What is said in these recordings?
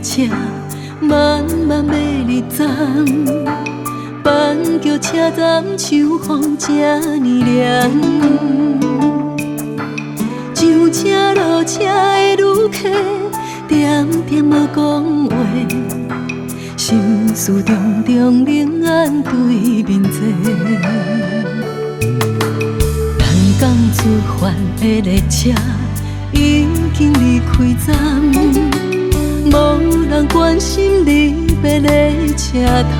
车，慢慢要入站。板桥车站秋风这呢凉，上车落车的旅客点点无讲话，心事重重冷眼对面坐。人讲出发的列车已经离开站，无人关心离别的车窗。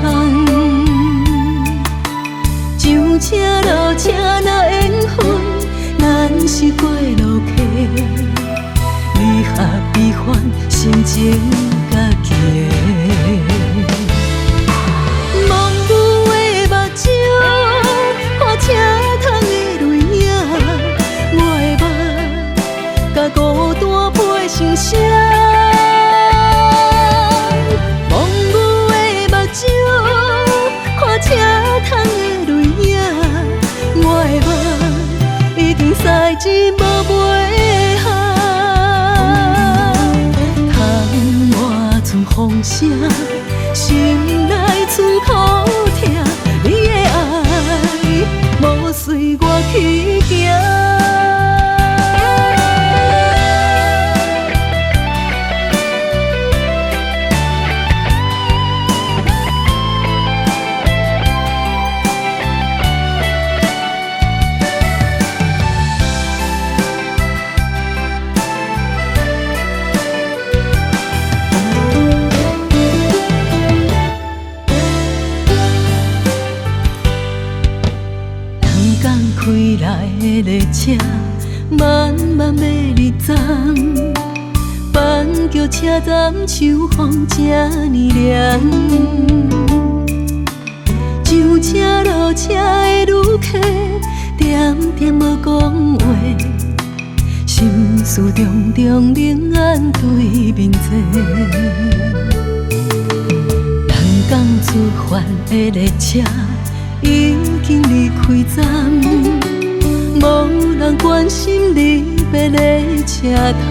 上车落车若缘分，咱是过路客，离合悲欢，心情甲行。蒙雾的目睭，看车窗的泪影，我的目甲孤单配成双。蒙雾的目睭，看车窗的泪影，我的目已经赛钱无买下。窗外剩风声，心内剩苦痛，你的爱无随我去行。开来的列车，慢慢要入站。板桥车站秋风这呢凉，上车落车的旅客点点无讲话，心事重重冷眼对面坐。人讲出发的列车已经离开站，无人关心离别的车窗。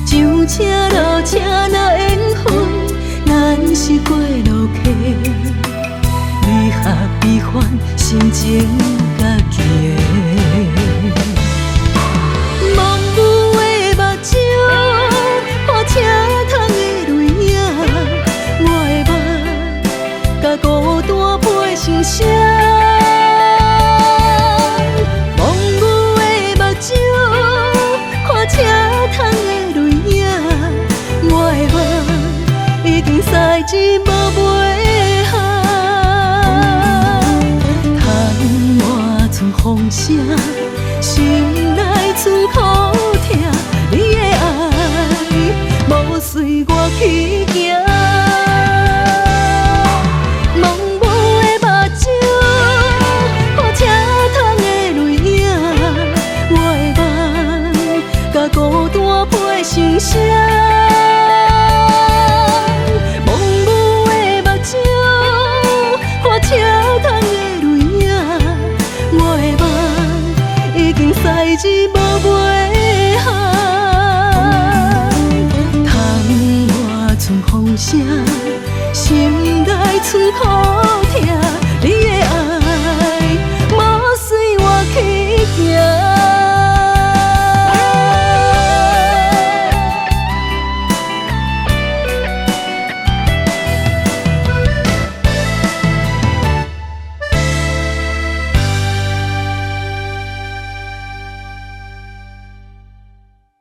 上车落车若缘分，咱是过路客，离合悲欢，心情甲行。蒙雾的目睭，看车窗的泪影，我的目甲孤单配成双。蒙雾的目睭，看车窗的泪影，我的目已经赛钱无买下。窗外剩风声，心内剩苦痛，你的爱无随我去行。孤单配成双，蒙雾的目睭，看车窗的泪影，我的目已经赛钱无买下。